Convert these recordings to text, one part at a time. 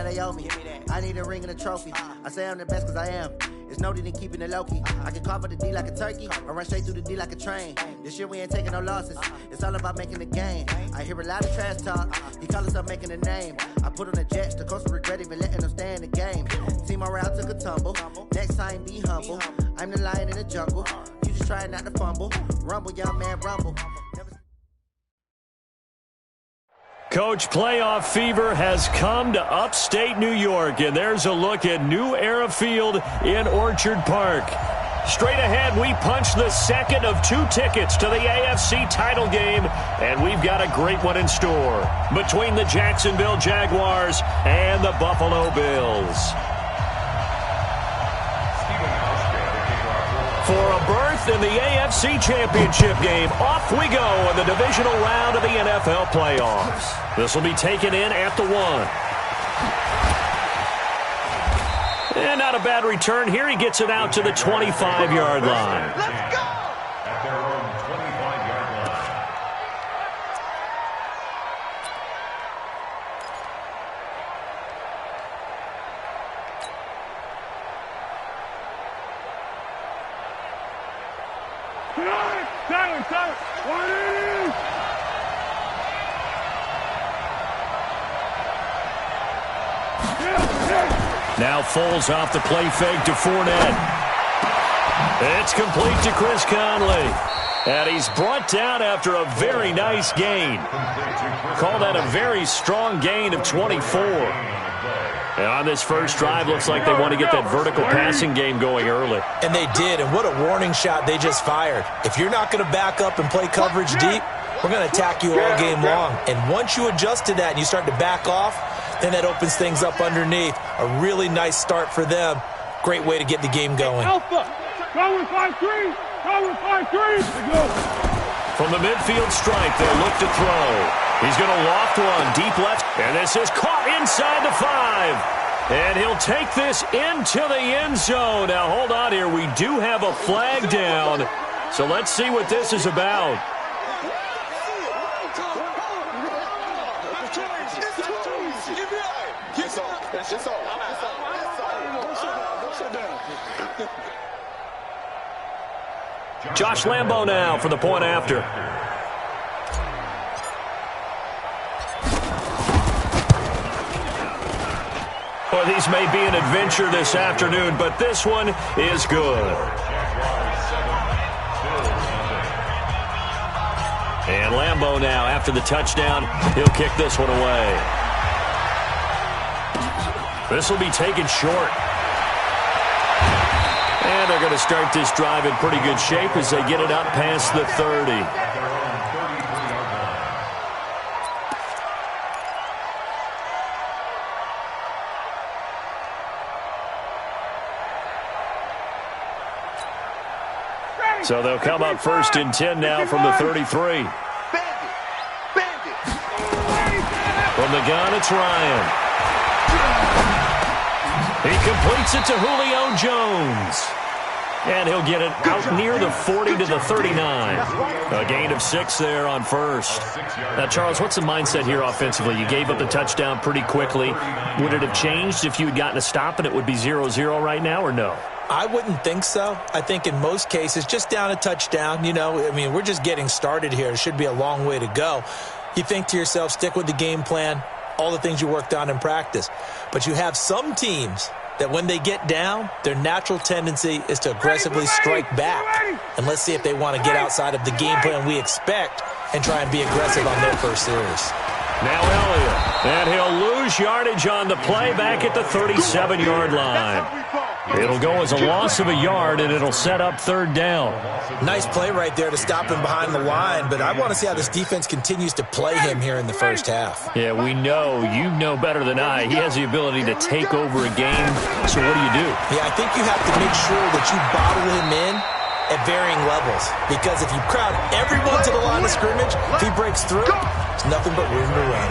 now they owe me. I need a ring and a trophy. I say I'm the best because I am. It's no need in keeping it low-key. I can carve up the D like a turkey or run straight through the D like a train. This year we ain't taking no losses. It's all about making the game. I hear a lot of trash talk. He call himself making a name. I put on the Jets. The coach will regret even letting them stay in the game. Team morale took a tumble. Next time, be humble. I'm the lion in the jungle. You just trying not to fumble. Rumble, young man, rumble. Coach, playoff fever has come to upstate New York, and there's a look at New Era Field in Orchard Park. Straight ahead, we punch the second of 2 tickets to the AFC title game, and we've got a great one in store between the Jacksonville Jaguars and the Buffalo Bills. For a berth in the AFC Championship game, off we go in the divisional round of the NFL playoffs. This will be taken in at the 1. And not a bad return here. He gets it out to the 25-yard line. Let's go! At their own 25-yard line. Now Foles off the play fake to Fournette. It's complete to Chris Conley. And he's brought down after a very nice gain. Call that a very strong gain of 24. And on this first drive, looks like they want to get that vertical passing game going early. And they did, and what a warning shot they just fired. If you're not going to back up and play coverage deep, we're going to attack you all game long. And once you adjust to that and you start to back off, then that opens things up underneath. A really nice start for them. Great way to get the game going. Alpha, go with 5-3. Go with 5-3. From the midfield stripe, they'll look to throw. He's going to loft one deep left. And this is caught inside the 5. And he'll take this into the end zone. Now, hold on here. We do have a flag down. So let's see what this is about. Josh Lambo now for the point after. Well, these may be an adventure this afternoon, but this one is good. And Lambo now, after the touchdown, he'll kick this one away. This will be taken short. And they're going to start this drive in pretty good shape as they get it up past the 30. So they'll come up 1st and 10 now from the 33. From the gun, it's Ryan. He completes it to Julio Jones. And he'll get it out near the 40 to the 39. A gain of 6 there on 1st. Now, Charles, what's the mindset here offensively? You gave up the touchdown pretty quickly. Would it have changed if you had gotten a stop and it would be 0-0 right now, or no? I wouldn't think so. I think in most cases, just down a touchdown, you know, I mean, we're just getting started here. It should be a long way to go. You think to yourself, stick with the game plan, all the things you worked on in practice. But you have some teams that when they get down, their natural tendency is to aggressively strike back. And let's see if they want to get outside of the game plan we expect and try and be aggressive on their first series. Now Elliott, and he'll lose yardage on the play back at the 37-yard line. It'll go as a loss of a yard, and it'll set up 3rd down. Nice play right there to stop him behind the line, but I want to see how this defense continues to play him here in the first half. Yeah, we know. You know better than I. He has the ability to take over a game, so what do? Yeah, I think you have to make sure that you bottle him in at varying levels, because if you crowd everyone to the line of scrimmage, if he breaks through, there's nothing but room to run.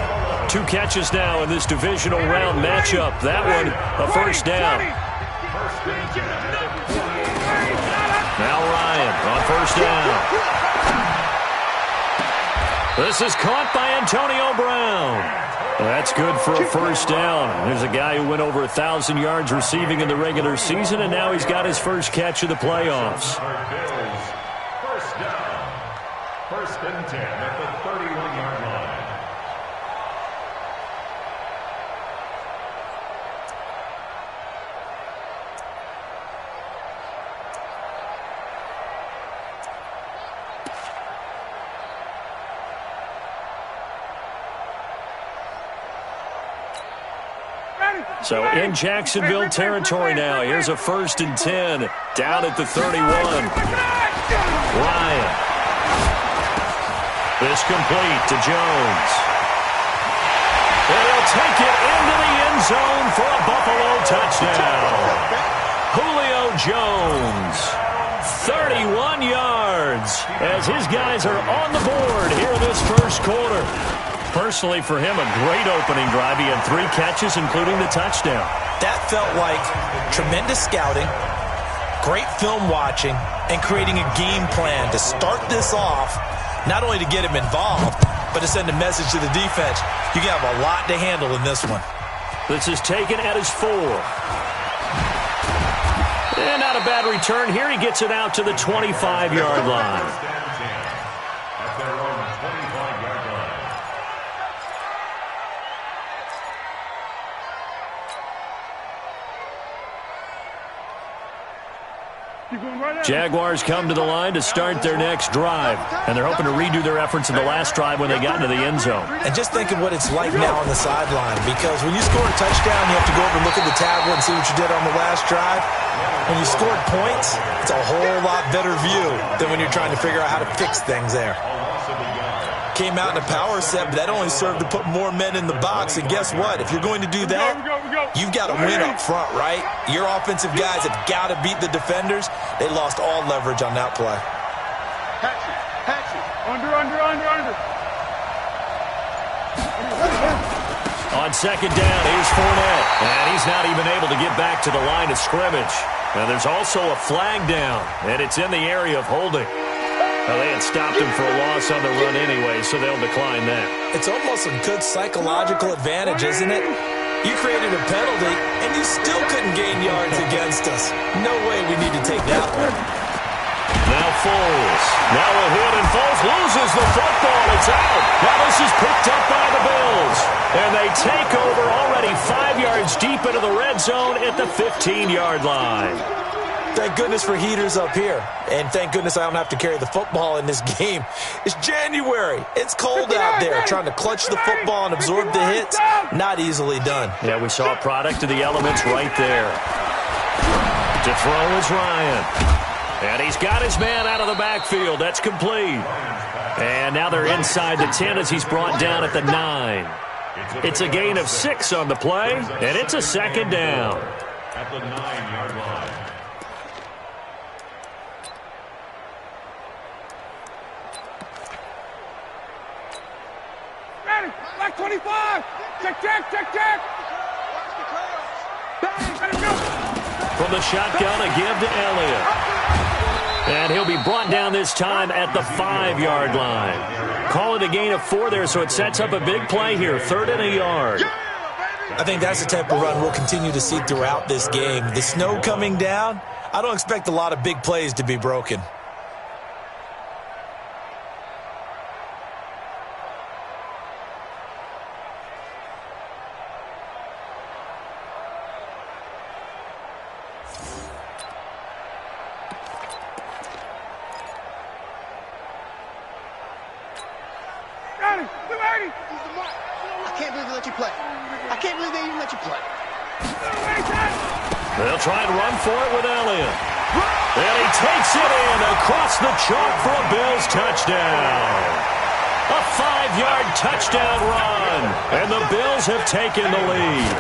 2 catches now in this divisional round matchup. That one, a 1st down. Now Ryan on 1st down. This is caught by Antonio Brown. That's good for a first down. There's a guy who went over 1,000 yards receiving in the regular season, and now he's got his first catch of the playoffs. First down. First and 10 at the 31-yard line. So in Jacksonville territory now. Here's a first and 10 down at the 31. Ryan. This complete to Jones. And he'll take it into the end zone for a Buffalo touchdown. Julio Jones, 31 yards as his guys are on the board here in this first quarter. Personally, for him, a great opening drive. He had 3 catches, including the touchdown. That felt like tremendous scouting, great film watching, and creating a game plan to start this off, not only to get him involved, but to send a message to the defense. You have a lot to handle in this one. This is taken at his 4. And not a bad return. Here he gets it out to the 25-yard line. At their own 25-yard line. Jaguars come to the line to start their next drive, and they're hoping to redo their efforts in the last drive when they got into the end zone. And just think of what it's like now on the sideline, because when you score a touchdown, you have to go over and look at the tablet and see what you did on the last drive. When you scored points, it's a whole lot better view than when you're trying to figure out how to fix things there. Came out in a power set, but that only served to put more men in the box. And guess what? If you're going to do that, you've got to win up front, right? Your offensive guys have got to beat the defenders. They lost all leverage on that play. Under. On second down, here's Fournette. And he's not even able to get back to the line of scrimmage. And there's also a flag down, and it's in the area of holding. Well, they had stopped him for a loss on the run anyway, so they'll decline that. It's almost a good psychological advantage, isn't it? You created a penalty, and you still couldn't gain yards against us. No way we need to take that one. Now Foles. Now a hit, and Foles loses the football. It's out. Now this is picked up by the Bills. And they take over already 5 yards deep into the red zone at the 15-yard line. Thank goodness for heaters up here. And thank goodness I don't have to carry the football in this game. It's January. It's cold out there. Trying to clutch the football and absorb the hits, not easily done. Yeah, we saw a product of the elements right there. To throw is Ryan. And he's got his man out of the backfield. That's complete. And now they're inside the 10 as he's brought down at the 9. It's a gain of 6 on the play, and it's a second down. At the 9-yard line. Black 25! Check! From the shotgun, a give to Elliott. And he'll be brought down this time at the 5-yard line. Call it a gain of 4 there, so it sets up a big play here, 3rd and a yard. I think that's the type of run we'll continue to see throughout this game. The snow coming down, I don't expect a lot of big plays to be broken. They'll try and run for it with Elliott. And he takes it in across the chalk for a Bills touchdown. A 5-yard touchdown run. And the Bills have taken the lead.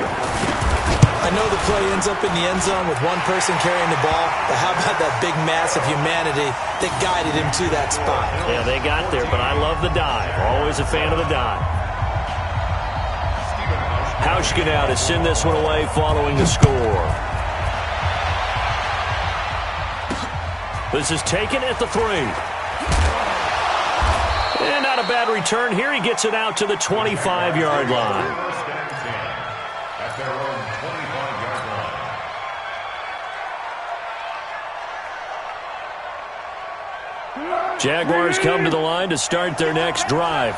I know the play ends up in the end zone with one person carrying the ball, but how about that big mass of humanity that guided him to that spot? Yeah, they got there, but I love the dive. Always a fan of the dive. Hauschka now to send this one away following the score. This is taken at the 3. And not a bad return. Here he gets it out to the 25-yard line. Jaguars come to the line to start their next drive.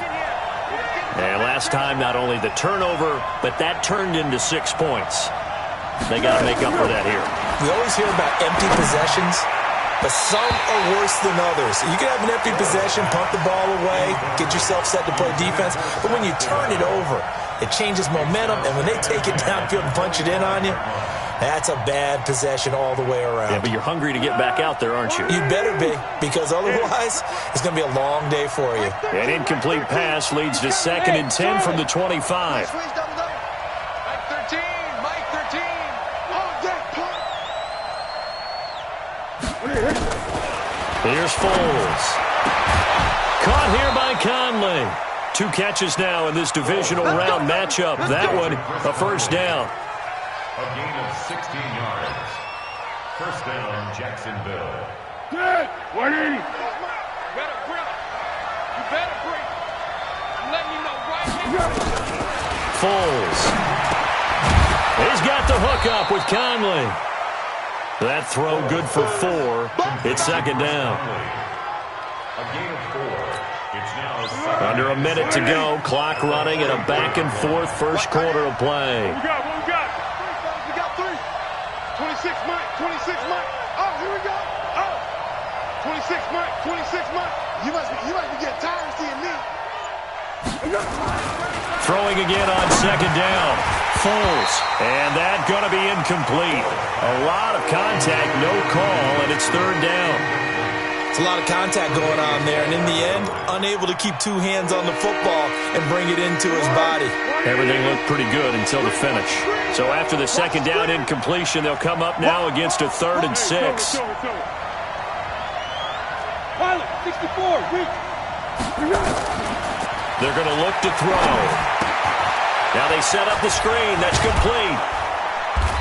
And last time, not only the turnover, but that turned into 6 points. They got to make up for that here. We always hear about empty possessions, but some are worse than others. You can have an empty possession, pump the ball away, get yourself set to play defense, but when you turn it over, it changes momentum, and when they take it downfield and punch it in on you, that's a bad possession all the way around. Yeah, but you're hungry to get back out there, aren't you? You better be, because otherwise, it's going to be a long day for you. An incomplete pass leads to 2nd and 10 from the 25. Here's Foles. Caught here by Conley. 2 catches now in this divisional round matchup. That one, a first down. A gain of 16 yards. First down, Jacksonville. Good. 180. You better break. You better break. I'm letting you know right now. Foles. He's got the hook up with Conley. That throw good for 4. It's 2nd down. A gain of 4. It's now second. Under a minute to go. Clock running in a back-and-forth first quarter of play. What we got? We got 3. 26 Mike. 26 Mike. Oh, here we go. Oh. 26 Mike. 26 Mike. You must be getting tired of seeing me. Throwing again on 2nd down. Foles. And that going to be incomplete. A lot of contact, no call, and it's 3rd down. It's a lot of contact going on there, and in the end, unable to keep 2 hands on the football and bring it into his body. Everything looked pretty good until the finish. So after the 2nd down incompletion, they'll come up now against a 3rd and 6. Pilot, 64, weak. They're going to look to throw. Now they set up the screen. That's complete.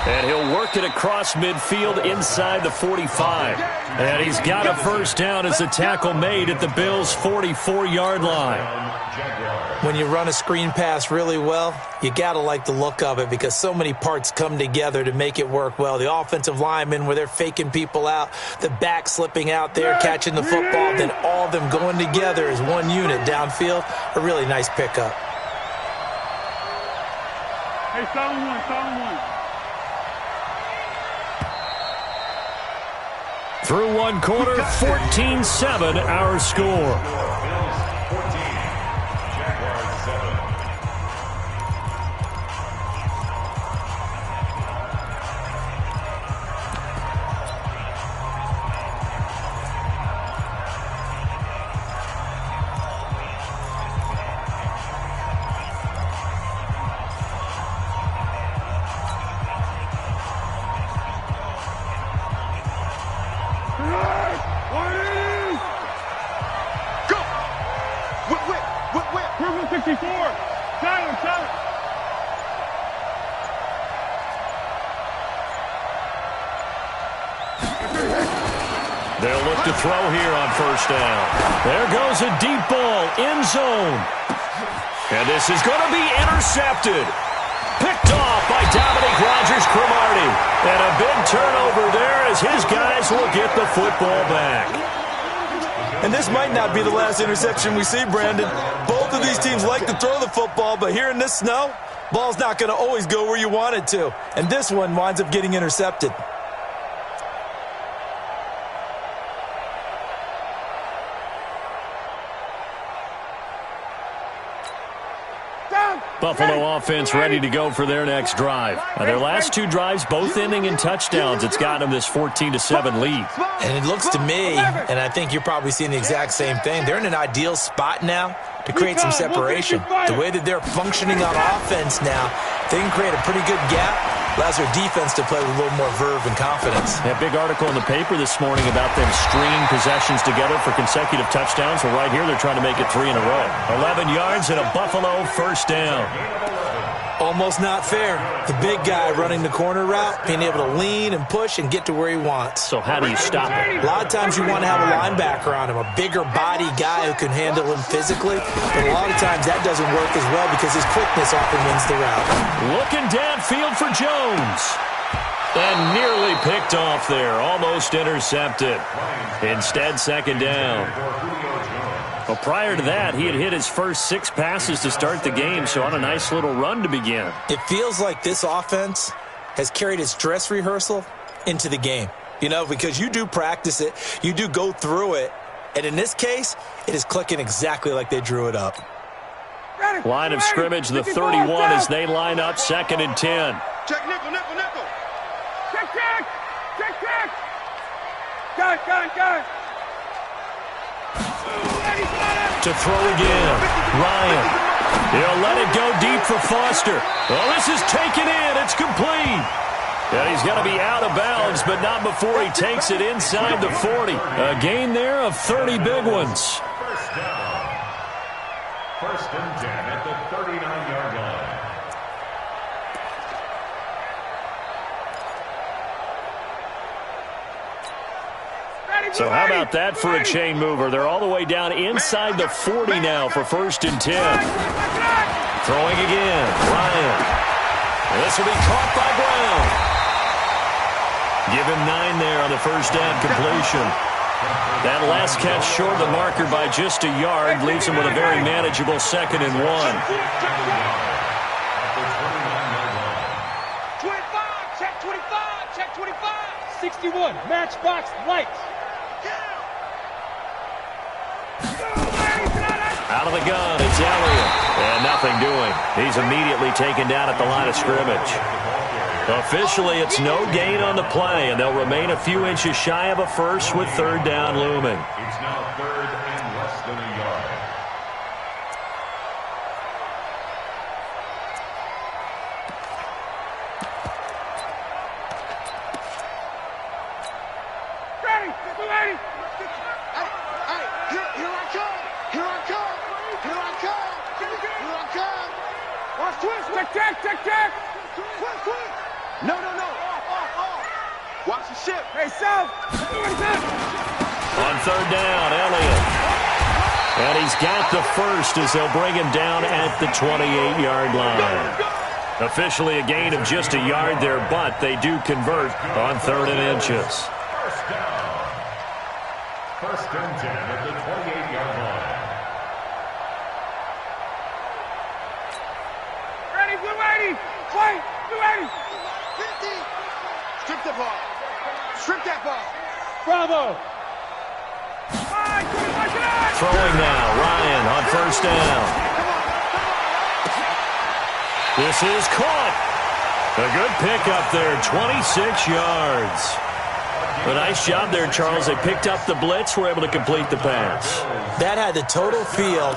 And he'll work it across midfield inside the 45. And he's got a first down as the tackle made at the Bills' 44-yard line. When you run a screen pass really well, you got to like the look of it because so many parts come together to make it work well. The offensive linemen where they're faking people out, the back slipping out there, catching the football, then all of them going together as one unit downfield. A really nice pickup. Hey, sound one. Through 1 quarter, 14-7 our score. They'll look to throw here on first down. There goes a deep ball, end zone. And this is going to be intercepted. Picked off by Dominic Rodgers-Cromartie. And a big turnover there as his guys will get the football back. And this might not be the last interception we see, Brandon. Both of these teams like to throw the football, but here in this snow, ball's not going to always go where you want it to. And this one winds up getting intercepted. Buffalo offense ready to go for their next drive. Now, their last 2 drives, both ending in touchdowns. It's got them this 14-7 lead. And it looks to me, and I think you're probably seeing the exact same thing, they're in an ideal spot now to create some separation. The way that they're functioning on offense now, they can create a pretty good gap. Allows their defense to play with a little more verve and confidence. That big article in the paper this morning about them stringing possessions together for consecutive touchdowns. Well, right here, they're trying to make it 3 in a row. 11 yards and a Buffalo first down. Almost not fair. The big guy running the corner route, being able to lean and push and get to where he wants. So how do you stop it? A lot of times you want to have a linebacker on him, a bigger body guy who can handle him physically. But a lot of times that doesn't work as well because his quickness often wins the route. Looking downfield for Jones. And nearly picked off there. Almost intercepted. Instead, second down. Well, prior to that, he had hit his first 6 passes to start the game, so on a nice little run to begin. It feels like this offense has carried its dress rehearsal into the game. You know, because you do practice it, you do go through it, and in this case, it is clicking exactly like they drew it up. Line of scrimmage, the 31 as they line up, 2nd and 10. Check nickel, nickel, nickel. Check, check. Check, check. Got. To throw again. Ryan. He'll let it go deep for Foster. Well, this is taken in. It's complete. And he's going to be out of bounds, but not before he takes it inside the 40. A gain there of 30 big ones. First down. 1st and 10 at the 39-yard line. So how about that for a chain mover? They're all the way down inside the 40 now for 1st and 10. Throwing again. Ryan. This will be caught by Brown. Give him 9 there on the 1st down completion. That last catch short of the marker by just a yard leaves him with a very manageable 2nd and 1. 25, check 25, check 25. 61, matchbox lights. Out of the gun, it's Elliott. And nothing doing. He's immediately taken down at the line of scrimmage. Officially, it's no gain on the play, and they'll remain a few inches shy of a first with 3rd down looming. It's now 3rd and less than a yard. Ready, ready. Hey, here I come. Here I come. Here I come. Here I come. Watch twist. Check. Quick. No. Off. Watch the ship. Hey, South. On 3rd down, Elliott. And he's got the first as they'll bring him down at the 28-yard line. Officially a gain of just a yard there, but they do convert on 3rd and inches. First down. 1st and 10 at the 28-yard line. Ready, blue 80. Fight, blue 80. 50. Strip the ball. Strip that ball. Bravo. Throwing now, Ryan on 1st down. This is caught. A good pickup there, 26 yards. A nice job there, Charles. They picked up the blitz, were able to complete the pass. That had the total feel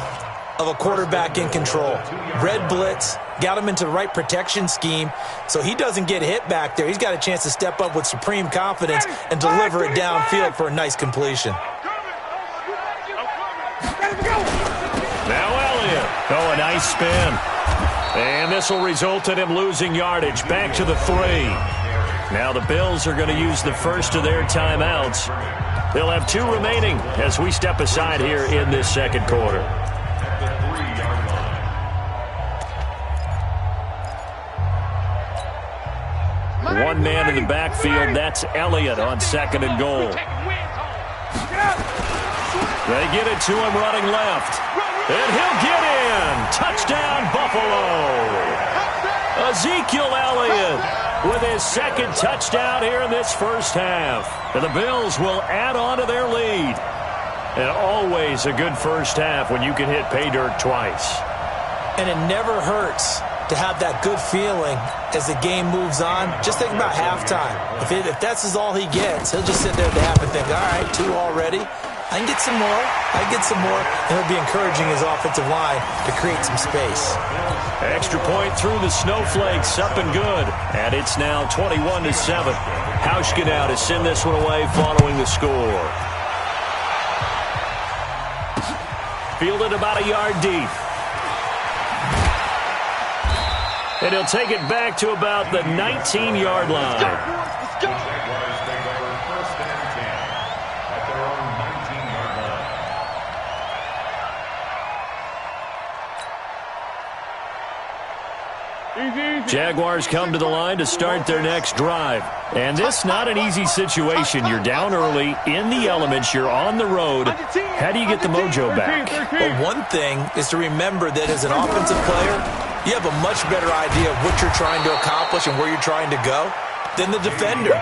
of a quarterback in control. Red blitz, got him into the right protection scheme, so he doesn't get hit back there. He's got a chance to step up with supreme confidence and deliver it downfield for a nice completion. Now Elliott. Oh, a nice spin. And this will result in him losing yardage. Back to the 3. Now the Bills are going to use the first of their timeouts. They'll have 2 remaining as we step aside here in this 2nd quarter. One man in the backfield. That's Elliott on 2nd and goal. They get it to him running left. And he'll get in. Touchdown, Buffalo. Ezekiel Elliott with his 2nd touchdown here in this 1st half. And the Bills will add on to their lead. And always a good 1st half when you can hit pay dirt twice. And it never hurts to have that good feeling as the game moves on. Just think about halftime. If that's all he gets, he'll just sit there at the half and think, all right, 2 already. I can get some more. And he'll be encouraging his offensive line to create some space. Extra point through the snowflakes, up and good. And it's now 21-7. Hauschka now to send this one away following the score. Fielded about a yard deep. And he'll take it back to about the 19-yard line. Let's go. Jaguars take over 1st and 10 at their own 19-yard line. Easy. Jaguars come to the line to start their next drive. And this not an easy situation. You're down early, in the elements, you're on the road. How do you get the mojo back? Well, one thing is to remember that as an offensive player, you have a much better idea of what you're trying to accomplish and where you're trying to go than the defender.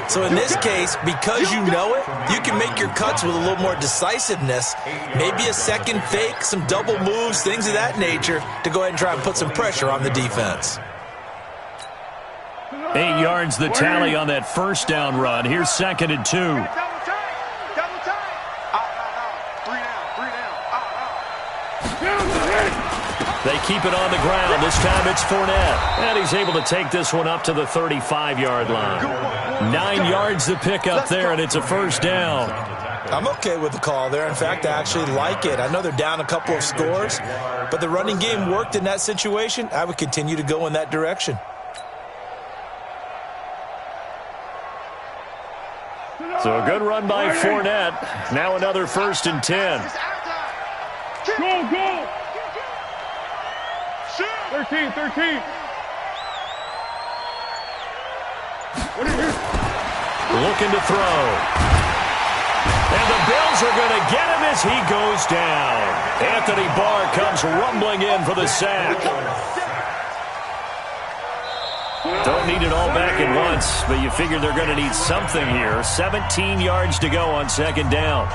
So in this case, because you know it, you can make your cuts with a little more decisiveness, maybe a second fake, some double moves, things of that nature, to go ahead and try and put some pressure on the defense. 8 yards the tally on that first down run. Here's 2nd and 2. Double time. Three down. They keep it on the ground. This time it's Fournette. And he's able to take this one up to the 35-yard line. 9 yards to pick up there, and it's a first down. I'm okay with the call there. In fact, I actually like it. I know they're down a couple of scores, but the running game worked in that situation. I would continue to go in that direction. So a good run by Fournette. Now another 1st and 10. Go. 13. Looking to throw. And the Bills are going to get him as he goes down. Anthony Barr comes rumbling in for the sack. Don't need it all back at once, but you figure they're going to need something here. 17 yards to go on 2nd down.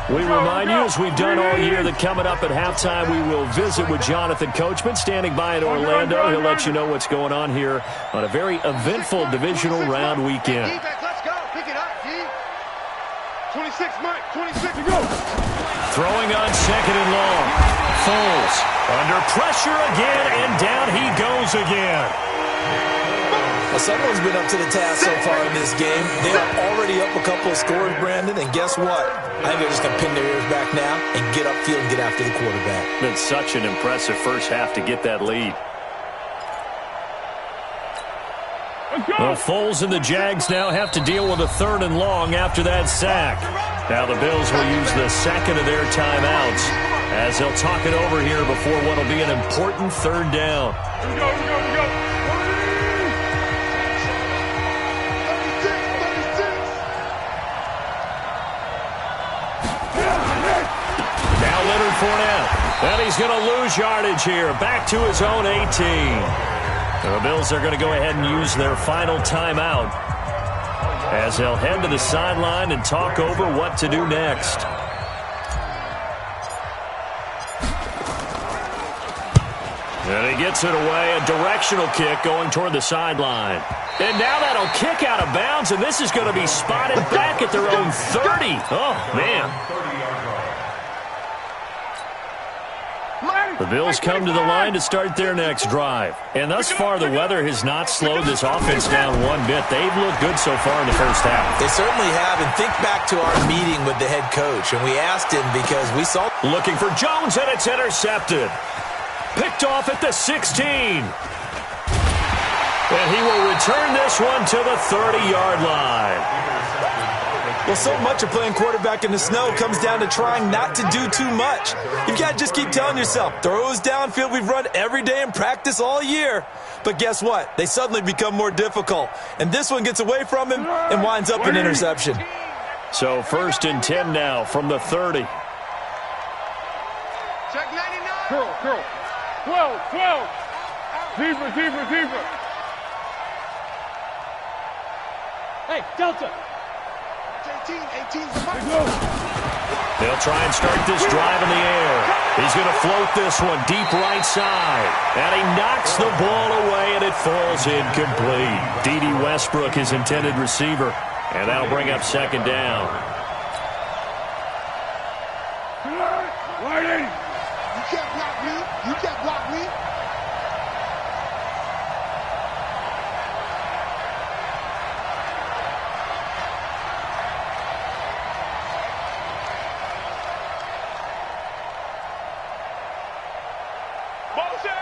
We remind you, as we've done all year, that coming up at halftime, we will visit with Jonathan Coachman, standing by in Orlando. He'll let you know what's going on here on a very eventful divisional round weekend. Let's go. Pick it up, D. 26, Mike. 26 to go. Throwing on 2nd and long. Foles under pressure again, and down he goes again. Well, someone's been up to the task so far in this game. They are already up a couple of scores, Brandon, and guess what? I think they're just going to pin their ears back now and get upfield and get after the quarterback. Been such an impressive first half to get that lead. Well, Foles and the Jags now have to deal with a 3rd and long after that sack. Now the Bills will use the 2nd of their timeouts as they'll talk it over here before what will be an important 3rd down. Here we go. Now Leonard Fournette. And he's going to lose yardage here. Back to his own 18. The Bills are going to go ahead and use their final timeout as they'll head to the sideline and talk over what to do next. And he gets it away, a directional kick going toward the sideline. And now that'll kick out of bounds, and this is going to be spotted back at their own 30. Oh, man. The Bills come to the line to start their next drive. And thus far, the weather has not slowed this offense down one bit. They've looked good so far in the first half. They certainly have. And think back to our meeting with the head coach. And we asked him because we saw... Looking for Jones, and it's intercepted. Picked off at the 16. And he will return this one to the 30-yard line. Well, so much of playing quarterback in the snow comes down to trying not to do too much. You've got to just keep telling yourself, throws downfield we've run every day in practice all year. But guess what? They suddenly become more difficult. And this one gets away from him and winds up an interception. So 1st and 10 now from the 30. Check 99. Curl. 12. Deeper. Hey, Delta. 18's the mark. They'll try and start this drive in the air. He's going to float this one deep right side. And he knocks the ball away, and it falls incomplete. D.D. Westbrook, his intended receiver. And that'll bring up 2nd down. You can't block me. Motion!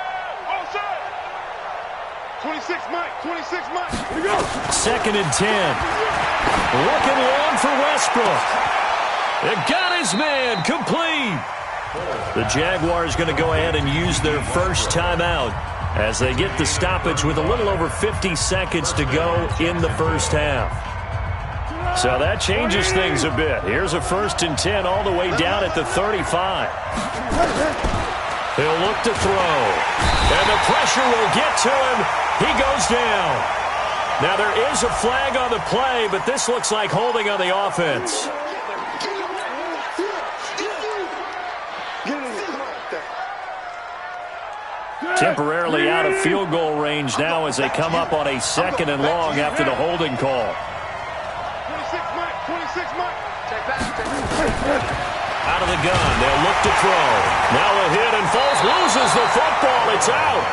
26 Mike. Here we go. 2nd and 10. Looking long for Westbrook. It got his man complete. The Jaguars going to go ahead and use their first timeout as they get the stoppage with a little over 50 seconds to go in the first half. So that changes things a bit. Here's a 1st and 10 all the way down at the 35. He'll look to throw. And the pressure will get to him. He goes down. Now there is a flag on the play, but this looks like holding on the offense. Temporarily out of field goal range now as they come up on a 2nd and long after the holding call. 26 Mike. Out of the gun, they'll look to throw. Now a hit and Foles loses the football. It's out.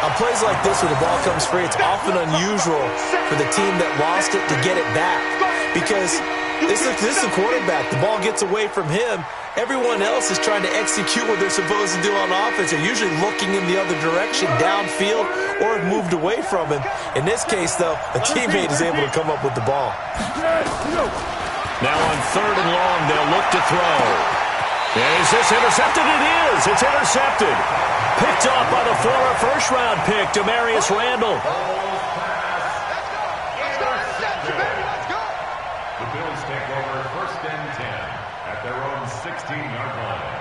On plays like this where the ball comes free, it's often unusual for the team that lost it to get it back. Because this is the quarterback. The ball gets away from him. Everyone else is trying to execute what they're supposed to do on offense. They're usually looking in the other direction, downfield, or have moved away from him. In this case, though, a teammate is able to come up with the ball. Now on 3rd and long, they'll look to throw. Is this intercepted? It is. It's intercepted. Picked off by the former first-round pick, Demarius Randall. The Bills take over 1st and 10 at their own 16-yard line.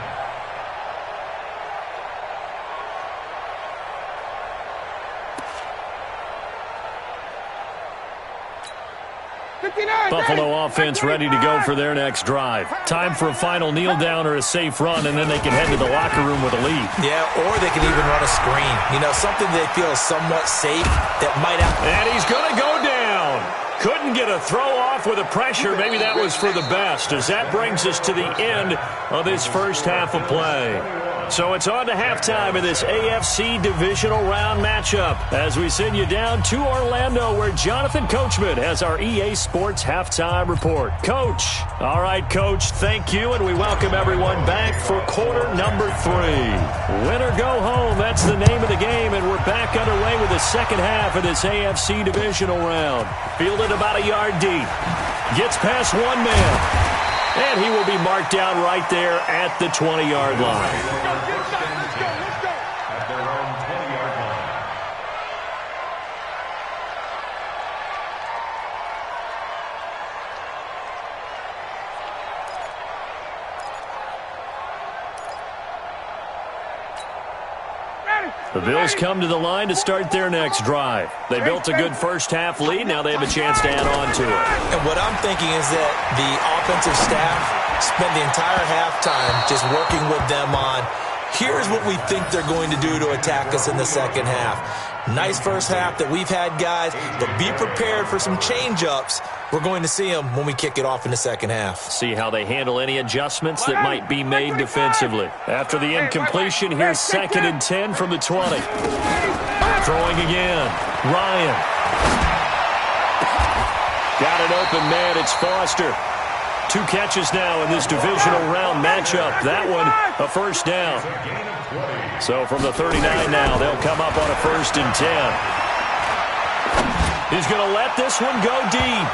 Buffalo offense ready to go for their next drive. Time for a final kneel down or a safe run, and then they can head to the locker room with a lead. Yeah, or they can even run a screen. You know, something they feel is somewhat safe that might out. And he's going to go down. Couldn't get a throw off with the pressure. Maybe that was for the best, as that brings us to the end of this first half of play. So it's on to halftime in this AFC divisional round matchup as we send you down to Orlando where Jonathan Coachman has our EA Sports halftime report. Coach. All right, Coach, thank you, and we welcome everyone back for quarter number 3. Win or go home, that's the name of the game, and we're back underway with the second half of this AFC divisional round. Fielded about a yard deep. Gets past one man. And he will be marked down right there at the 20-yard line. At their own 20-yard line. The Bills come to the line to start their next drive. They built a good first-half lead. Now they have a chance to add on to it. And what I'm thinking is that the offensive staff spent the entire halftime just working with them on, here's what we think they're going to do to attack us in the second half. Nice first half that we've had, guys, but be prepared for some change-ups. We're going to see them when we kick it off in the second half. See how they handle any adjustments that might be made defensively. After the incompletion, here's 2nd and 10 from the 20. Throwing again. Ryan. Got an open man. It's Foster. 2 catches now in this divisional round matchup. That one, a first down. So from the 39 now, they'll come up on a 1st and 10. He's going to let this one go deep.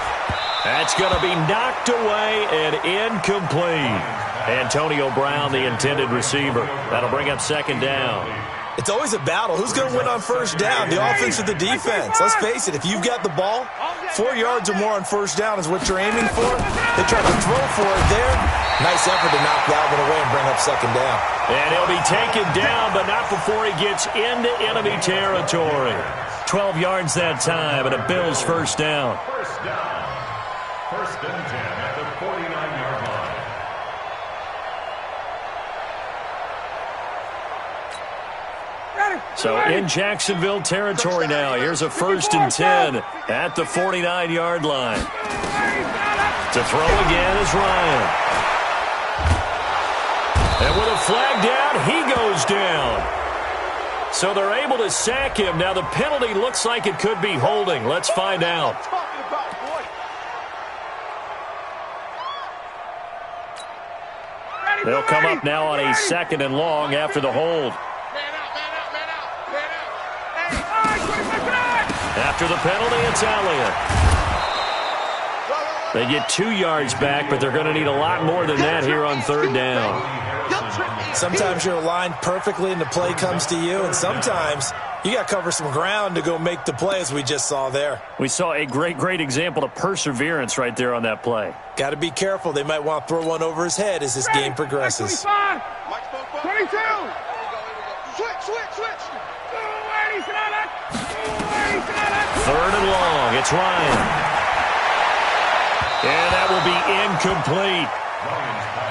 That's going to be knocked away and incomplete. Antonio Brown, the intended receiver. That'll bring up 2nd down. It's always a battle. Who's going to win on first down, the offense or the defense? Let's face it, if you've got the ball, 4 yards or more on first down is what you're aiming for. They tried to throw for it there. Nice effort to knock that one away and bring up 2nd down. And he'll be taken down, but not before he gets into enemy territory. 12 yards that time, and a Bills first down. First down. 1st and 10 at the 49-yard line. So in Jacksonville territory now. Here's a 1st and 10 at the 49-yard line. To throw again is Ryan. And with a flag down, he goes down. So they're able to sack him. Now the penalty looks like it could be holding. Let's find out. They'll come up now on a 2nd and long after the hold. After the penalty, it's Elliott. They get 2 yards back, but they're going to need a lot more than that here on third down. Sometimes you're aligned perfectly and the play comes to you, and sometimes you got to cover some ground to go make the play, as we just saw there. We saw a great example of perseverance right there on that play. Got to be careful. They might want to throw one over his head as this game progresses. 22. Switch. Third and long. It's Ryan. And that will be incomplete.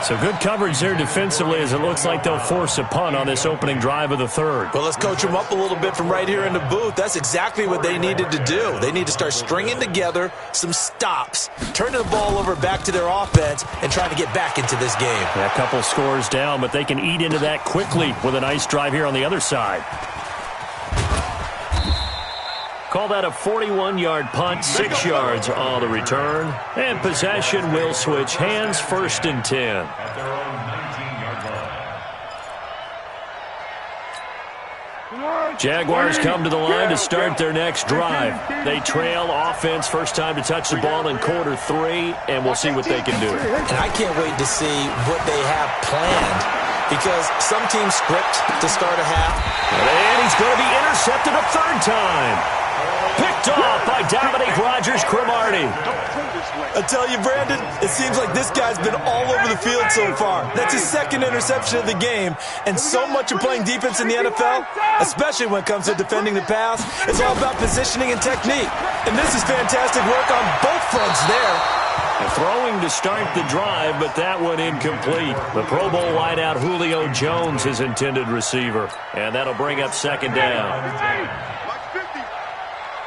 So good coverage there defensively, as it looks like they'll force a punt on this opening drive of the third. Well, let's coach them up a little bit from right here in the booth. That's exactly what they needed to do. They need to start stringing together some stops, turning the ball over back to their offense, and trying to get back into this game. A couple scores down, but they can eat into that quickly with a nice drive here on the other side. Call that a 41-yard punt, 6 yards on the return. And possession will switch hands, 1st and 10. At their own 19-yard line. Jaguars come to the line to start their next drive. They trail offense, first time to touch the ball in quarter 3, and we'll see what they can do. And I can't wait to see what they have planned, because some teams script to start a half. And he's going to be intercepted a 3rd time. Picked off by Dominique Rodgers-Cromartie. I tell you, Brandon, it seems like this guy's been all over the field so far. That's his 2nd interception of the game. And so much of playing defense in the NFL, especially when it comes to defending the pass, it's all about positioning and technique. And this is fantastic work on both fronts there. Throwing to start the drive, but that one incomplete. The Pro Bowl wideout Julio Jones, his intended receiver. And that'll bring up 2nd down.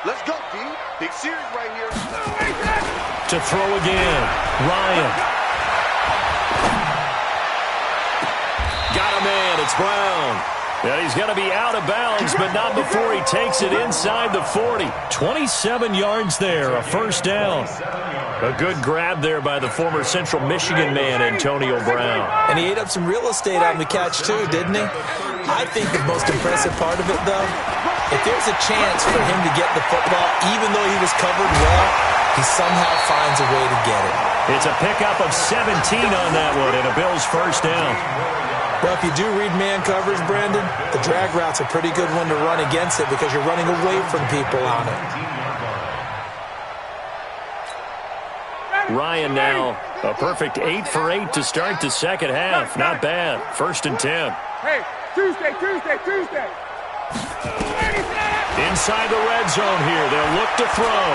Let's go, D. Big series right here. To throw again. Ryan. Got a man. It's Brown. And he's going to be out of bounds, but not before he takes it inside the 40. 27 yards there, a 1st down. A good grab there by the former Central Michigan man, Antonio Brown. And he ate up some real estate on the catch, too, didn't he? I think the most impressive part of it, though, if there's a chance for him to get the football, even though he was covered well, he somehow finds a way to get it. It's a pickup of 17 on that one, and a Bills 1st down. Well, if you do read man coverage, Brandon, the drag route's a pretty good one to run against it because you're running away from people on it. Ryan now, a perfect 8 for 8 to start the 2nd half. Not bad. 1st and 10. Hey, Tuesday. Inside the red zone here. They'll look to throw.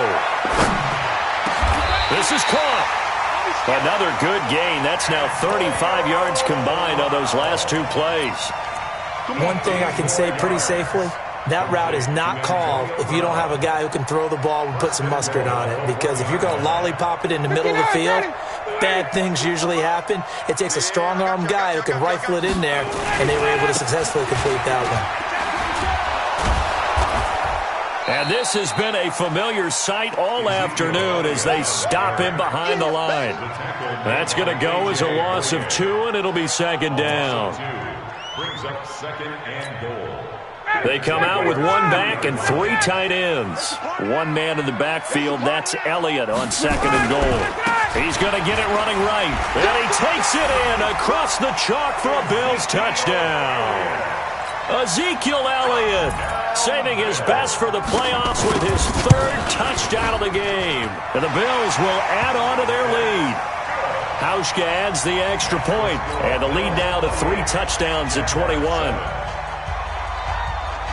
This is caught. Another good gain. That's now 35 yards combined on those last 2 plays. One thing I can say pretty safely, that route is not called if you don't have a guy who can throw the ball and put some mustard on it. Because if you're going to lollipop it in the middle of the field, bad things usually happen. It takes a strong-arm guy who can rifle it in there, and they were able to successfully complete that one. And this has been a familiar sight all afternoon as they stop him behind the line. That's going to go as a loss of 2, and it'll be 2nd down. Brings up 2nd and goal. They come out with 1 back and 3 tight ends. 1 man in the backfield, that's Elliott on 2nd and goal. He's going to get it running right. And he takes it in across the chalk for a Bills touchdown. Ezekiel Elliott saving his best for the playoffs with his 3rd touchdown of the game. And the Bills will add on to their lead. Hauschka adds the extra point, and the lead now to 3 touchdowns at 21.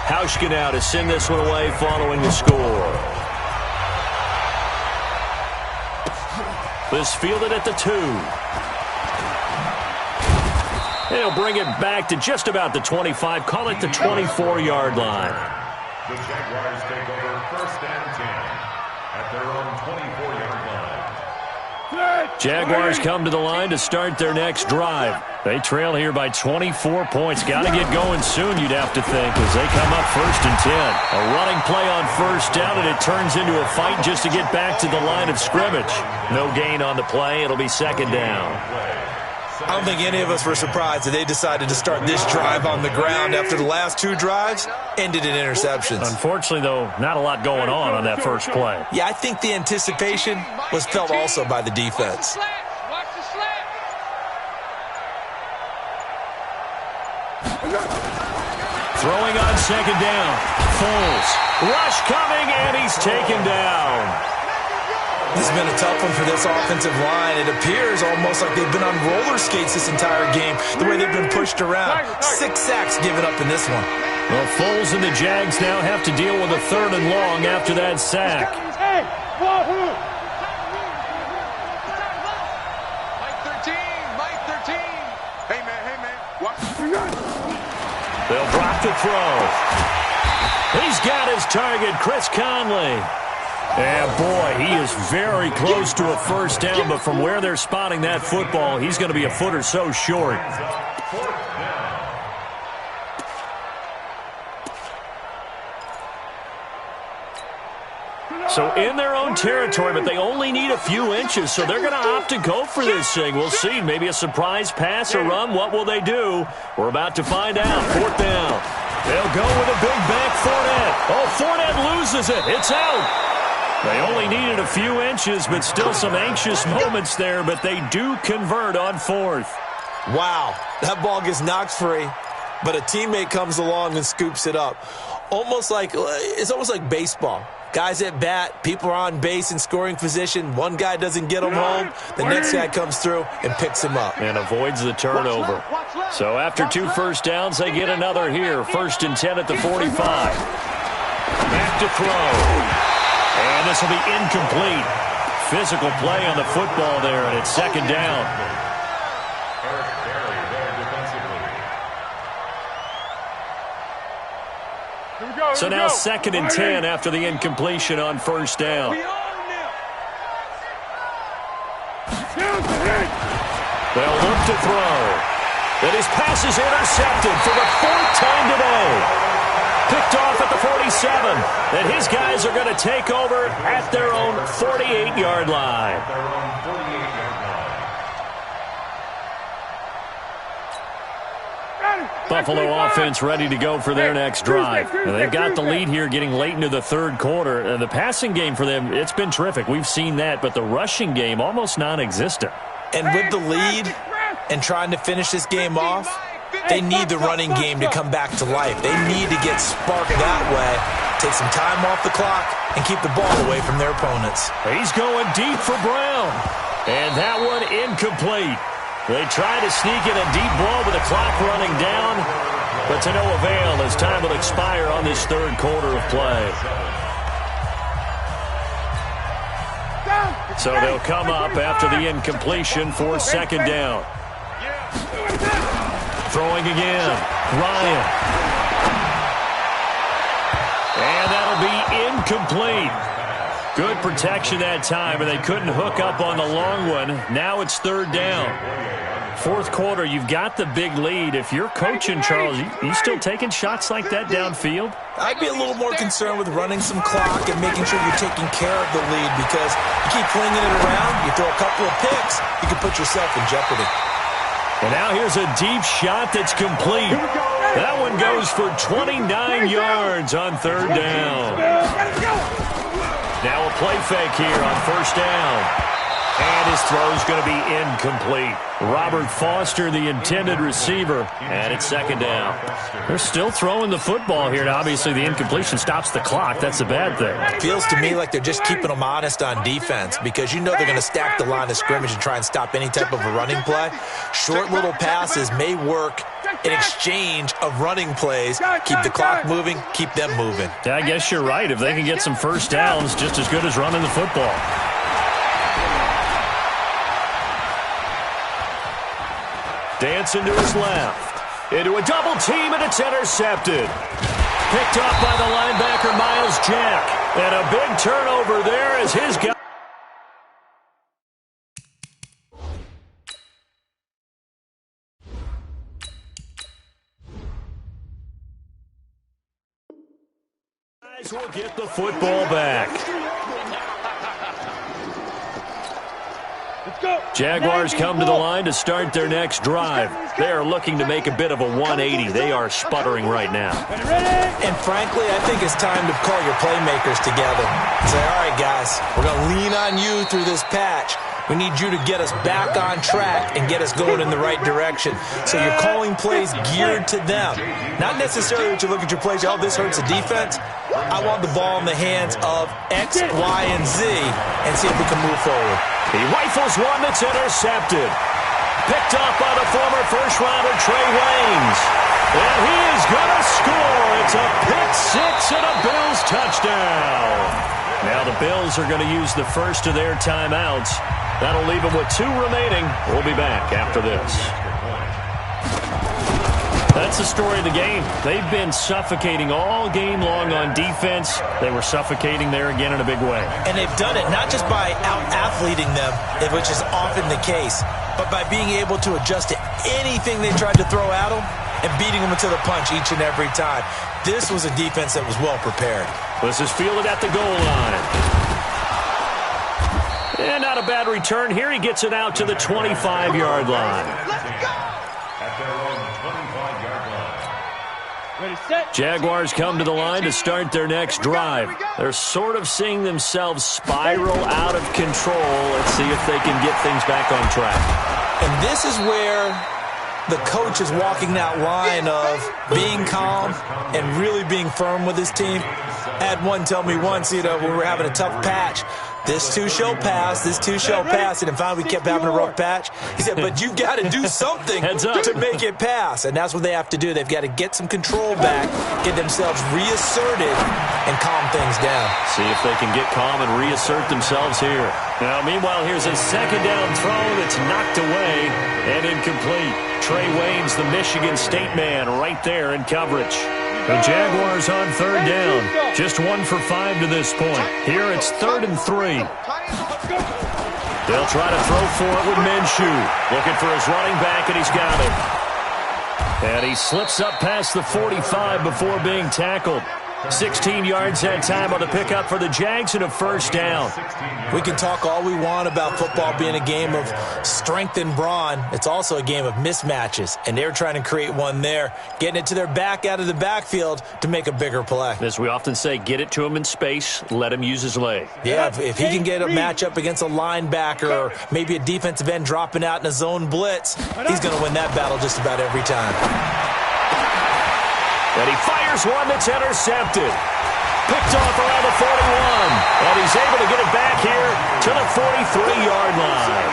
Hauschka now to send this one away following the score. This fielded at the 2. He'll bring it back to just about the 25. Call it the 24-yard line. The Jaguars take over 1st and 10 at their own 24-yard line. Jaguars come to the line to start their next drive. They trail here by 24 points. Got to get going soon, you'd have to think, as they come up 1st and 10. A running play on 1st down, and it turns into a fight just to get back to the line of scrimmage. No gain on the play. It'll be 2nd down. I don't think any of us were surprised that they decided to start this drive on the ground after the last 2 drives ended in interceptions. Unfortunately, though, not a lot going on that first play. Yeah, I think the anticipation was felt also by the defense. Throwing on second down. Foles. Rush coming, and he's taken down. This has been a tough one for this offensive line. It appears almost like they've been on roller skates this entire game, the way they've been pushed around. 6 sacks given up in this one. Well, Foles and the Jags now have to deal with a 3rd and long after that sack. Hey, Wahoo! Mike 13. Hey, man. Watch. They'll drop the throw. He's got his target, Chris Conley. And, boy, he is very close to a first down, but from where they're spotting that football, he's going to be a foot or so short. So in their own territory, but they only need a few inches, so they're going to opt to go for this thing. We'll see. Maybe a surprise pass or run. What will they do? We're about to find out. 4th down. They'll go with a big back Fournette. Oh, Fournette loses it. It's out. They only needed a few inches, but still some anxious moments there, but they do convert on 4th. Wow, that ball gets knocked free, but a teammate comes along and scoops it up. It's almost like baseball. Guys at bat, people are on base in scoring position. One guy doesn't get him home. The next guy comes through and picks him up. And avoids the turnover. So after 2 first downs, they get another here. 1st and 10 at the 45. Back to throw. And this will be incomplete. Physical play on the football there, and it's 2nd down. So now 2nd and 10 after the incompletion on 1st down. They'll look to throw. And his pass is intercepted for the 4th time today. Picked off at the 47. And his guys are going to take over at their own 48-yard line. Buffalo offense ready to go for their next drive. And they've got the lead here getting late into the 3rd quarter. And the passing game for them, it's been terrific. We've seen that. But the rushing game, almost non-existent. And with the lead and trying to finish this game off, they need the running game to come back to life. They need to get sparked that way, take some time off the clock, and keep the ball away from their opponents. He's going deep for Brown. And that one incomplete. They try to sneak in a deep ball with the clock running down, but to no avail as time will expire on this 3rd quarter of play. So they'll come up after the incompletion for 2nd down. Throwing again. Ryan. And that'll be incomplete. Good protection that time, and they couldn't hook up on the long one. Now it's 3rd down. 4th quarter, you've got the big lead. If you're coaching, Charles, you still taking shots like that downfield? I'd be a little more concerned with running some clock and making sure you're taking care of the lead, because you keep flinging it around, you throw a couple of picks, you can put yourself in jeopardy. And now here's a deep shot that's complete. That one goes for 29 yards on 3rd down. Now a play fake here on 1st down. And his throw's going to be incomplete. Robert Foster, the intended receiver, and it's 2nd down. They're still throwing the football here, and obviously the incompletion stops the clock. That's the bad thing. It feels to me like they're just keeping them honest on defense, because you know they're going to stack the line of scrimmage and try and stop any type of a running play. Short little passes may work in exchange of running plays. Keep the clock moving, keep them moving. Yeah, I guess you're right. If they can get some first downs, just as good as running the football. Dancing to his left. Into a double team, and it's intercepted. Picked off by the linebacker, Miles Jack. And a big turnover there as his guy. Guys will get the football back. Let's go. Jaguars come to the line to start their next drive. They are looking to make a bit of a 180. They are sputtering right now. And frankly, I think it's time to call your playmakers together. Say, all right, guys, we're going to lean on you through this patch. We need you to get us back on track and get us going in the right direction. So you're calling plays geared to them. Not necessarily that you look at your plays, oh, this hurts the defense. I want the ball in the hands of X, Y, and Z and see if we can move forward. He rifles one that's intercepted. Picked up by the former first-rounder Trey Waynes. And he is going to score. It's a pick six and a Bills touchdown. Now the Bills are going to use the first of their timeouts. That'll leave them with 2 remaining. We'll be back after this. That's the story of the game. They've been suffocating all game long on defense. They were suffocating there again in a big way. And they've done it not just by out-athleting them, which is often the case, but by being able to adjust to anything they tried to throw at them and beating them into the punch each and every time. This was a defense that was well prepared. This is fielded at the goal line. And not a bad return here. He gets it out to the 25-yard line. At their own 25-yard line. Ready, set. Jaguars come to the line to start their next drive. They're sort of seeing themselves spiral out of control. Let's see if they can get things back on track. And this is where the coach is walking that line of being calm and really being firm with his team. I had one tell me once, when we were having a tough patch, this too shall pass, this too shall pass, and finally we kept having a rough patch. He said, but you got to do something to make it pass, and that's what they have to do. They've got to get some control back, get themselves reasserted, and calm things down. See if they can get calm and reassert themselves here. Now, meanwhile, here's a second down throw that's knocked away and incomplete. Trey Waynes, the Michigan State man, right there in coverage. The Jaguars on third down. Just 1 for 5 to this point. Here it's 3rd and 3. They'll try to throw for it with Minshew. Looking for his running back, and he's got him. And he slips up past the 45 before being tackled. 16 yards that time on the pickup for the Jags and a first down. We can talk all we want about football being a game of strength and brawn. It's also a game of mismatches, and they're trying to create one there, getting it to their back out of the backfield to make a bigger play. As we often say, get it to him in space, let him use his leg. Yeah, if he can get a matchup against a linebacker or maybe a defensive end dropping out in a zone blitz, he's going to win that battle just about every time. And he fires one that's intercepted. Picked off around the 41. And he's able to get it back here to the 43-yard line.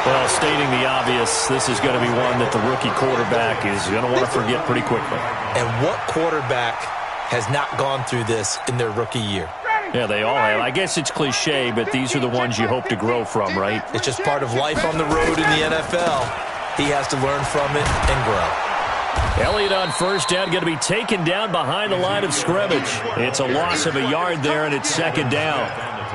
Well, stating the obvious, this is going to be one that the rookie quarterback is going to want to forget pretty quickly. And what quarterback has not gone through this in their rookie year? Yeah, they all have. I guess it's cliche, but these are the ones you hope to grow from, right? It's just part of life on the road in the NFL. He has to learn from it and grow. Elliott on first down, going to be taken down behind the line of scrimmage. It's a loss of a yard there, and it's second down.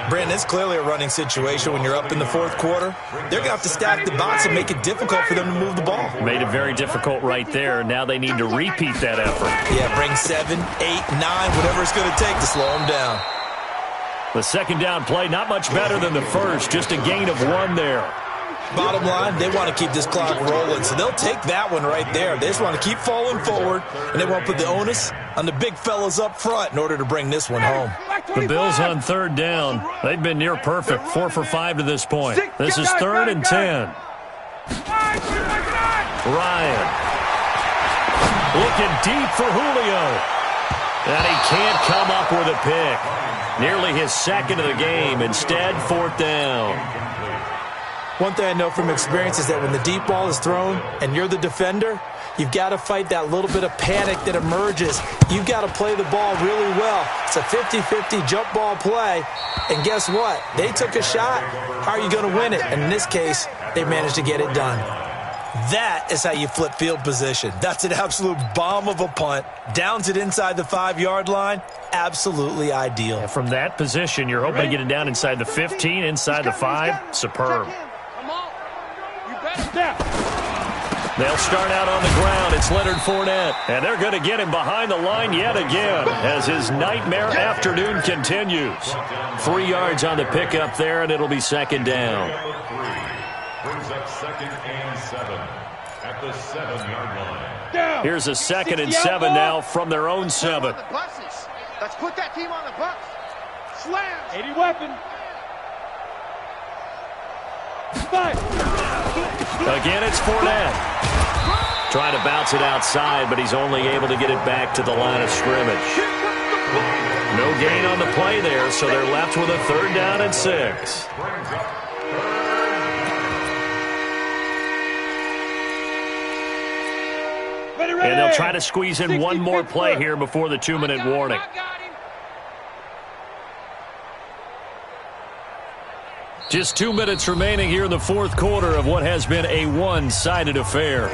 Brandon, it's clearly a running situation when you're up in the fourth quarter. They're going to have to stack the box and make it difficult for them to move the ball. Made it very difficult right there. Now they need to repeat that effort. Yeah, bring 7, 8, 9, whatever it's going to take to slow them down. The second down play, not much better than the first, just a gain of 1 there. Bottom line, they want to keep this clock rolling, so they'll take that one right there. They just want to keep falling forward, and they want to put the onus on the big fellas up front in order to bring this one home. The Bills on third down. They've been near perfect, 4 for 5 to this point. This is 3rd and 10. Ryan looking deep for Julio. And he can't come up with a pick. Nearly his second of the game. Instead, 4th down. One thing I know from experience is that when the deep ball is thrown and you're the defender, you've got to fight that little bit of panic that emerges. You've got to play the ball really well. It's a 50-50 jump ball play. And guess what? They took a shot. How are you going to win it? And in this case, they managed to get it done. That is how you flip field position. That's an absolute bomb of a punt. Downs it inside the 5-yard line. Absolutely ideal. And from that position, you're hoping to get it down inside the 15, inside the 5. Superb. They'll start out on the ground. It's Leonard Fournette. And they're going to get him behind the line yet again as his nightmare afternoon continues. 3 yards on the pickup there, and it'll be second down. Brings up 2nd and 7 at the 7-yard line. Here's a 2nd and 7 now from their own 7. Let's put that team on the bus. Slam. 80 weapon. Again, it's Fournette. Trying to bounce it outside, but he's only able to get it back to the line of scrimmage. No gain on the play there, so they're left with a 3rd down and 6. And they'll try to squeeze in one more play here before the 2-minute warning. Just 2 minutes remaining here in the 4th quarter of what has been a one-sided affair.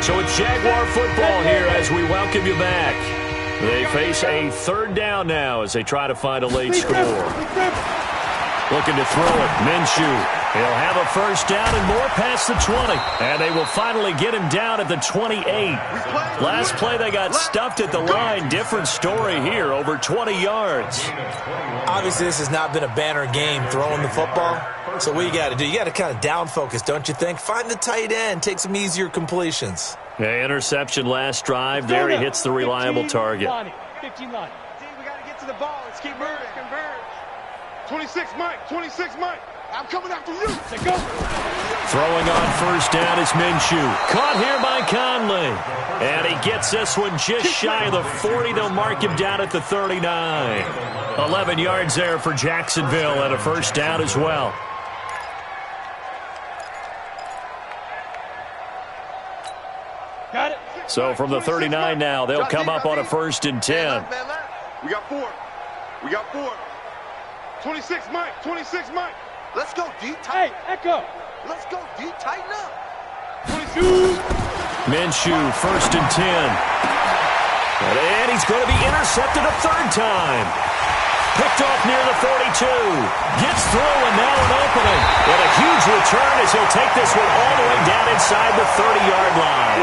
So it's Jaguar football here as we welcome you back. They face a 3rd down now as they try to find a late score. Looking to throw it. Minshew. He'll have a 1st down and more past the 20. And they will finally get him down at the 28. Last play they got stuffed at the line. Different story here. Over 20 yards. Obviously, this has not been a banner game throwing the football. So what you got to do, you got to kind of down focus, don't you think? Find the tight end. Take some easier completions. Yeah, interception last drive. There he hits the reliable target. 15 line. We got to get to the ball. Let's keep moving. 26 Mike. 26 Mike. I'm coming after you. Let's go. Throwing on 1st down is Minshew. Caught here by Conley. And he gets this one just shy of the 40. They'll mark him down at the 39. 11 yards there for Jacksonville and a 1st down as well. Got it. So from the 39 now, they'll come up on a 1st and 10. We got 4. We got 4. 26 Mike. 26 Mike. Let's go, D. Hey, Echo. Let's go, D. Tighten up. 22. Minshew, 1st and 10. And he's going to be intercepted a 3rd time. Picked off near the 42. Gets through and now an opening. And a huge return as he'll take this one all the way down inside the 30-yard line.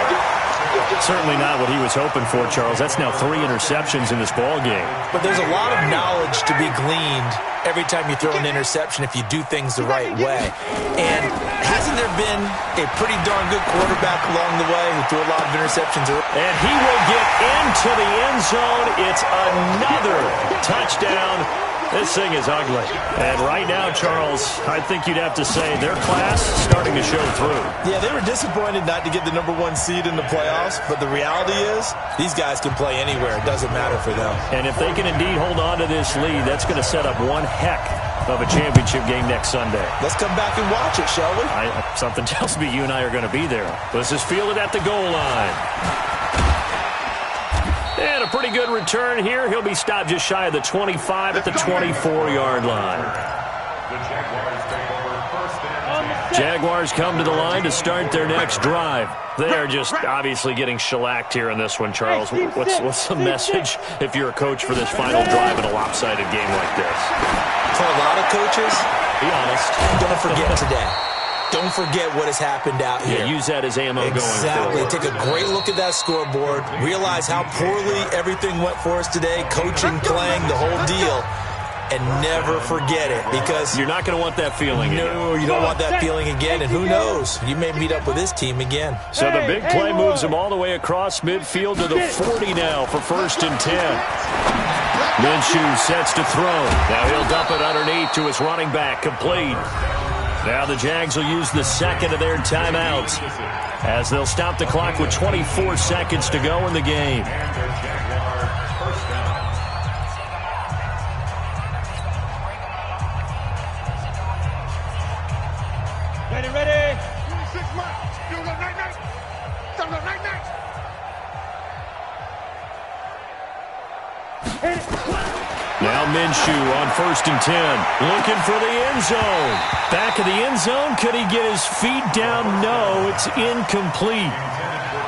Certainly not what he was hoping for, Charles. That's now 3 interceptions in this ball game. But there's a lot of knowledge to be gleaned every time you throw an interception if you do things the right way. And hasn't there been a pretty darn good quarterback along the way who threw a lot of interceptions? And he will get into the end zone. It's another touchdown. This thing is ugly. And right now, Charles, I think you'd have to say their class starting to show through. Yeah, they were disappointed not to get the #1 seed in the playoffs, but the reality is these guys can play anywhere. It doesn't matter for them. And if they can indeed hold on to this lead, that's going to set up one heck of a championship game next Sunday. Let's come back and watch it, shall we? Something tells me you and I are going to be there. This is fielded at the goal line. And a pretty good return here. He'll be stopped just shy of the 25 at the 24-yard line. The Jaguars take over 1st and 10. Jaguars come to the line to start their next drive. They're just obviously getting shellacked here in this one, Charles. What's the message if you're a coach for this final drive in a lopsided game like this? For a lot of coaches, be honest, don't forget today. Don't forget what has happened out here. Yeah, use that as ammo going Exactly. forward. Take a great look at that scoreboard. Realize how poorly everything went for us today. Coaching, playing, the whole deal. And never forget it, because you're not going to want that feeling again. No, you don't want that feeling again. And who knows? You may meet up with this team again. So the big play moves him all the way across midfield to the 40 now for 1st and 10. Minshew sets to throw. Now he'll dump it underneath to his running back. Complete. Now the Jags will use the 2nd of their timeouts as they'll stop the clock with 24 seconds to go in the game. Ready. 26 Mike. You'll go night-night. You'll go night-night. Now Minshew on 1st and 10. Looking for the end zone. Back of the end zone. Could he get his feet down? No, it's incomplete.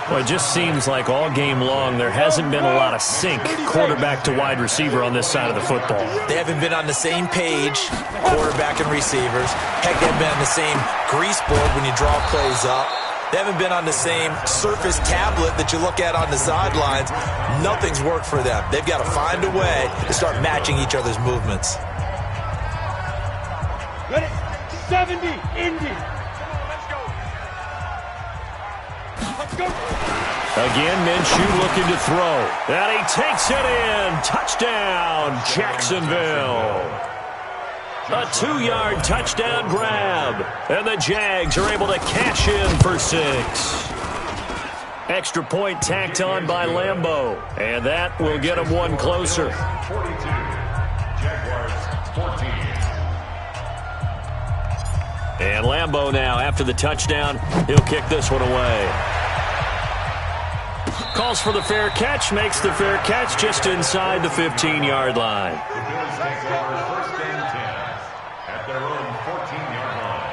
Well, it just seems like all game long there hasn't been a lot of sync quarterback to wide receiver on this side of the football. They haven't been on the same page, quarterback and receivers. Heck, they haven't been on the same grease board when you draw plays up. They haven't been on the same Surface tablet that you look at on the sidelines. Nothing's worked for them. They've got to find a way to start matching each other's movements. Ready? 70, Indy. Let's go. Again, Minshew looking to throw. And he takes it in. Touchdown, Jacksonville. A 2-yard touchdown grab. And the Jags are able to cash in for 6. Extra point tacked on by Lambeau. And that will get them one closer. 42. Jaguars 14. And Lambeau now, after the touchdown, he'll kick this one away. Calls for the fair catch, makes the fair catch just inside the 15-yard line. The Bills take over first and 10 at their own 14-yard line.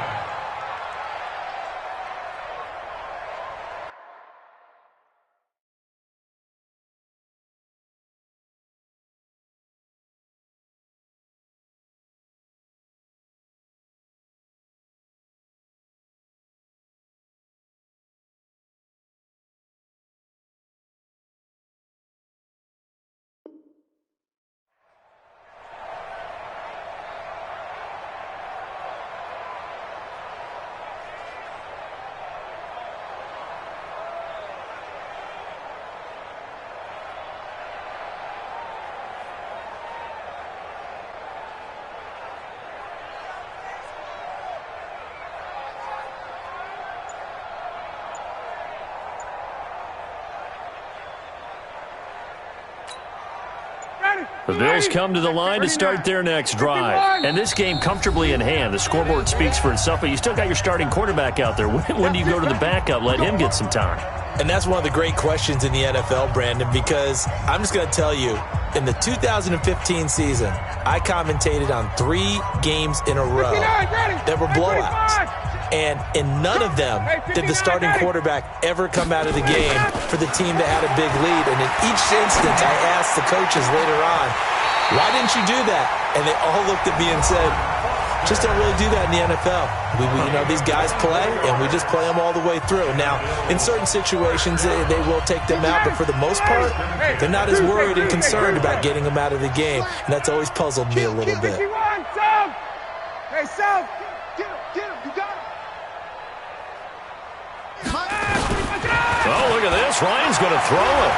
The Bills come to the line to start their next drive. And this game comfortably in hand. The scoreboard speaks for itself, but you still got your starting quarterback out there. When do you go to the backup, let him get some time? And that's one of the great questions in the NFL, Brandon, because I'm just going to tell you, in the 2015 season, I commentated on 3 games in a row that were blowouts. And in none of them did the starting quarterback ever come out of the game for the team that had a big lead. And in each instance, I asked the coaches later on, why didn't you do that? And they all looked at me and said, just don't really do that in the NFL. These guys play, and we just play them all the way through. Now, in certain situations, they will take them out, but for the most part, they're not as worried and concerned about getting them out of the game. And that's always puzzled me a little bit. Hey, South, get him, you got him. Oh, look at this. Ryan's going to throw it.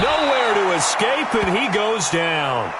Nowhere to escape, and he goes down.